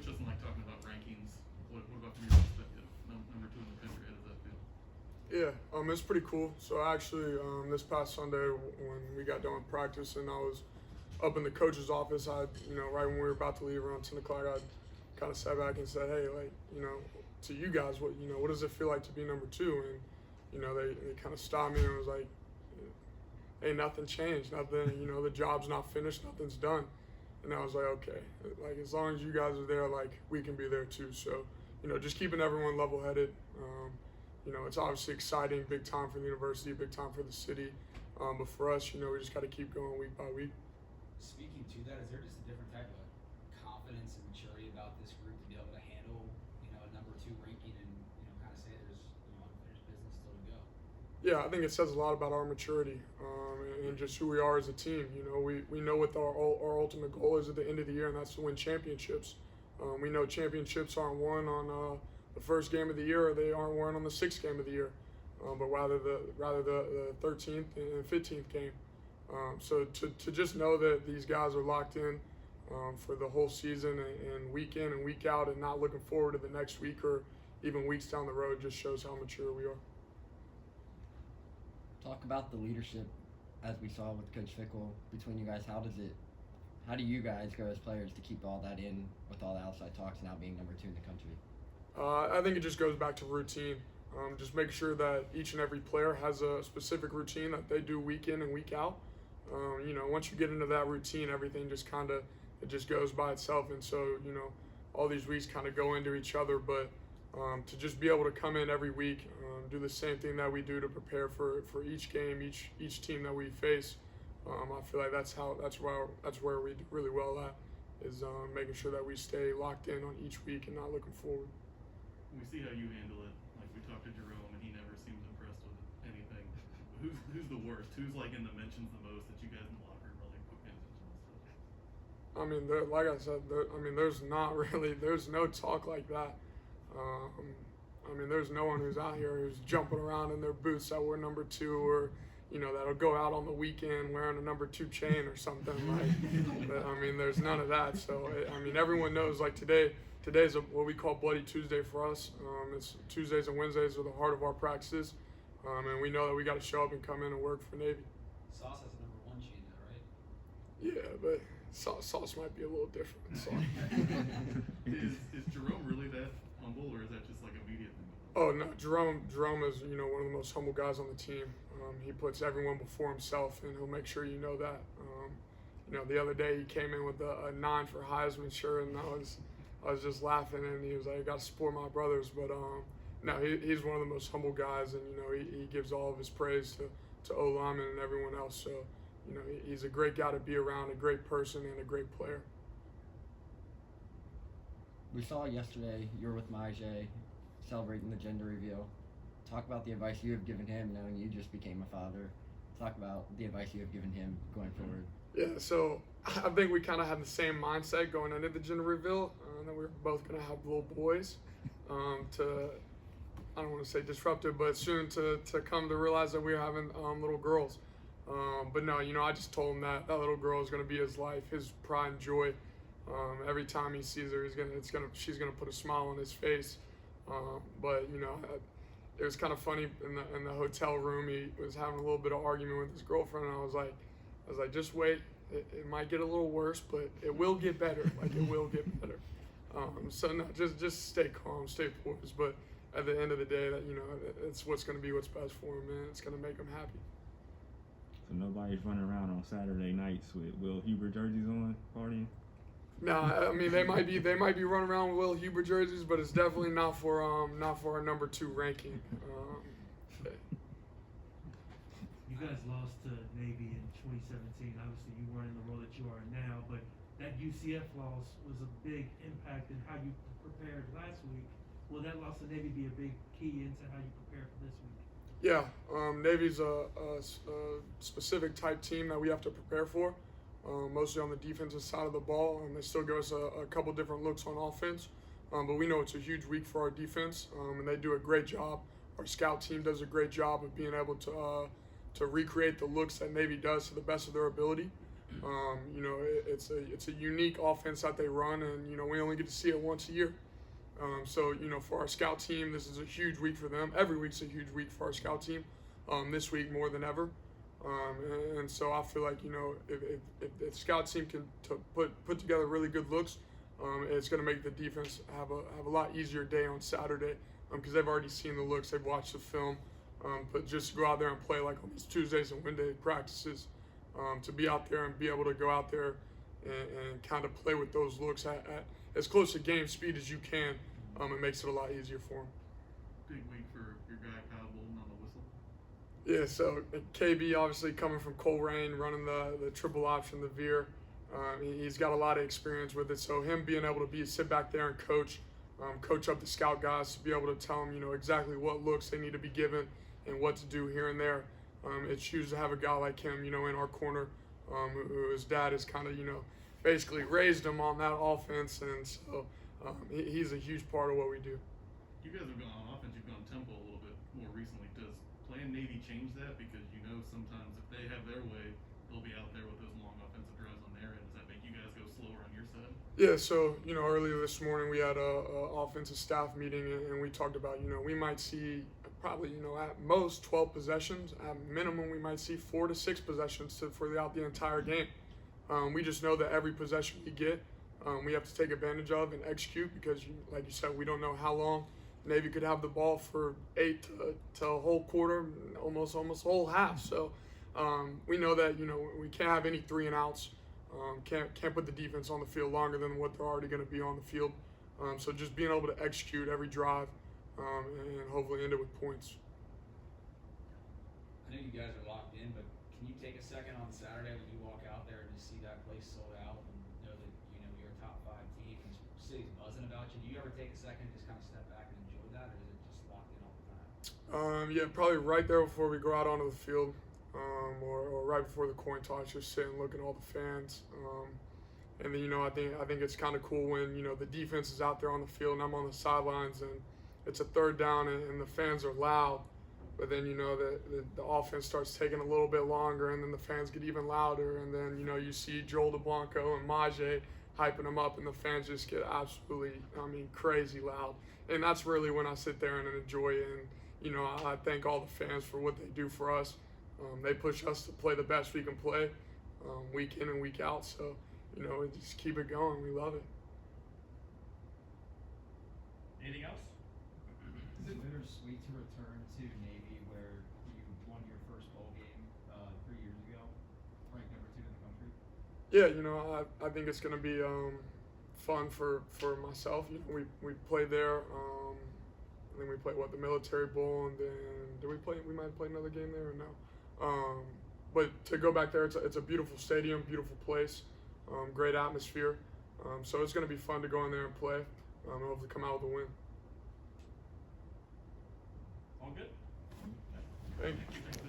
Coach doesn't like talking about rankings. What about from your perspective? Number 2 in the country, how does that feel? Yeah, it's pretty cool. So actually, this past Sunday when we got done with practice and I was up in the coach's office, right when we were about to leave around 10 o'clock, I kind of sat back and said, hey, to you guys, what does it feel like to be number 2? And, they kind of stopped me and was like, hey, nothing changed, nothing, the job's not finished, nothing's done. And I was like, okay, like as long as you guys are there, like we can be there too. So, just keeping everyone level-headed. It's obviously exciting, big time for the university, big time for the city. But for us, we just got to keep going week by week. Speaking to that, is there just a different type of confidence and maturity about this group to be able to handle, a number 2 ranking and, kind of say there's, unfinished business still to go? Yeah, I think it says a lot about our maturity and just who we are as a team. We know what our ultimate goal is at the end of the year, and that's to win championships. We know championships aren't won on the first game of the year, or they aren't won on the 6th game of the year, but rather the 13th and 15th game. So to just know that these guys are locked in for the whole season and week in and week out and not looking forward to the next week or even weeks down the road just shows how mature we are. Talk about the leadership, as we saw with Coach Fickle, between you guys. How do you guys go as players to keep all that in with all the outside talks now being number 2 in the country? I think it just goes back to routine. Just make sure that each and every player has a specific routine that they do week in and week out. Once you get into that routine, everything just it just goes by itself. And so, all these weeks kind of go into each other, but to just be able to come in every week, do the same thing that we do to prepare for each game, each team that we face. I feel like that's where we do really well at, is making sure that we stay locked in on each week and not looking forward. We see how you handle it. Like we talked to Jerome, and he never seems impressed with anything. Who's the worst? Who's like in the mentions the most that you guys in the locker room really put attention to? Like I said, there's no talk like that. There's no one who's out here who's jumping around in their boots that we're number 2 or, that'll go out on the weekend wearing a number 2 chain or something like. But, there's none of that. So, everyone knows like today's what we call Bloody Tuesday for us. It's Tuesdays and Wednesdays are the heart of our practices. And we know that we got to show up and come in and work for Navy. Sauce has a number 1 chain though, right? Yeah, but Sauce might be a little different. So. Is Jerome really that humble, or is that just like a media thing? Oh no, Jerome is one of the most humble guys on the team. He puts everyone before himself, and he'll make sure you know that. The other day he came in with a 9 for Heisman shirt, and I was just laughing, and he was like, "I got to support my brothers." But no, he's one of the most humble guys, and he gives all of his praise to O-linemen and everyone else. So he's a great guy to be around, a great person, and a great player. We saw yesterday you were with Majay celebrating the gender reveal. Talk about the advice you have given him, knowing you just became a father. Talk about the advice you have given him going forward. Yeah, so I think we kind of had the same mindset going into the gender reveal, that we were both going to have little boys. I don't want to say disruptive, but soon to come to realize that we were having little girls. But no, I just told him that little girl is going to be his life, his pride and joy. Every time he sees her, she's gonna put a smile on his face. But it was kind of funny in the hotel room. He was having a little bit of argument with his girlfriend, and I was like, just wait. It might get a little worse, but it will get better. Like it will get better. So no, just stay calm, stay poised. But at the end of the day, that it's what's gonna be what's best for him, man. It's gonna make him happy. So nobody's running around on Saturday nights with Will Huber jerseys on, partying? No, they might be running around with Will Huber jerseys, but it's definitely not for our number 2 ranking. You guys lost to Navy in 2017. Obviously, you weren't in the role that you are in now, but that UCF loss was a big impact in how you prepared last week. Will that loss to Navy be a big key into how you prepare for this week? Yeah, Navy's a specific type team that we have to prepare for. Mostly on the defensive side of the ball, and they still give us a couple different looks on offense. But we know it's a huge week for our defense, and they do a great job. Our scout team does a great job of being able to recreate the looks that Navy does to the best of their ability. You know, it's a unique offense that they run, and you know we only get to see it once a year. So you know, for our scout team, this is a huge week for them. Every week's a huge week for our scout team. This week more than ever. And so I feel like, you know, if the scout team can put together really good looks, it's going to make the defense have a lot easier day on Saturday because they've already seen the looks, they've watched the film. But just to go out there and play like on these Tuesdays and Wednesday practices, to be out there and be able to go out there and kind of play with those looks at as close to game speed as you can, it makes it a lot easier for them. Big week for your guy Kyle Bolden on the whistle. Yeah, so KB obviously coming from Coleraine, running the triple option, the veer. He's got a lot of experience with it. So him being able to sit back there and coach up the scout guys to be able to tell them, you know, exactly what looks they need to be given and what to do here and there. It's huge to have a guy like him, you know, in our corner, who his dad has kind of, you know, basically raised him on that offense, and so he's a huge part of what we do. You guys have gone on offense, you've gone tempo a little bit more recently. Does playing Navy change that? Because you know sometimes if they have their way, they'll be out there with those long offensive drives on their end. Does that make you guys go slower on your side? Yeah, so, you know, earlier this morning we had a offensive staff meeting, and we talked about, you know, we might see probably, you know, at most 12 possessions. At minimum, we might see 4 to 6 possessions throughout the entire game. We just know that every possession we get, we have to take advantage of and execute because, like you said, we don't know how long Navy could have the ball for 8 to a whole quarter, almost a whole half. So we know that, you know, we can't have any 3 and outs. Can't put the defense on the field longer than what they're already going to be on the field. So just being able to execute every drive and hopefully end it with points. I know you guys are locked in, but can you take a second on Saturday when you walk out there and just see that place sold out and know that, you know, you're a top 5 team and the city's buzzing about you? Do you ever take a second and just kind of step back and enjoy that, or is it just locked in all the time? Yeah, probably right there before we go out onto the field, or right before the coin toss, just sit and look at all the fans. And then, you know, I think it's kind of cool when, you know, the defense is out there on the field and I'm on the sidelines and it's a 3rd down and the fans are loud. But then, you know, the offense starts taking a little bit longer, and then the fans get even louder. And then, you know, you see Joel DeBlanco and Majay hyping them up, and the fans just get absolutely, crazy loud. And that's really when I sit there and enjoy it. And, you know, I thank all the fans for what they do for us. They push us to play the best we can play week in and week out. So, you know, just keep it going. We love it. Anything else? Is it bittersweet to return to Navy where you won your first bowl game 3 years ago, ranked number 2 in the country? Yeah, you know, I think it's going to be fun for myself. You know, we played there. I think we played the Military Bowl, and then we might play another game there or no. But to go back there, it's a beautiful stadium, beautiful place, great atmosphere. So it's going to be fun to go in there and play, and hopefully come out with a win. All good? Thank you.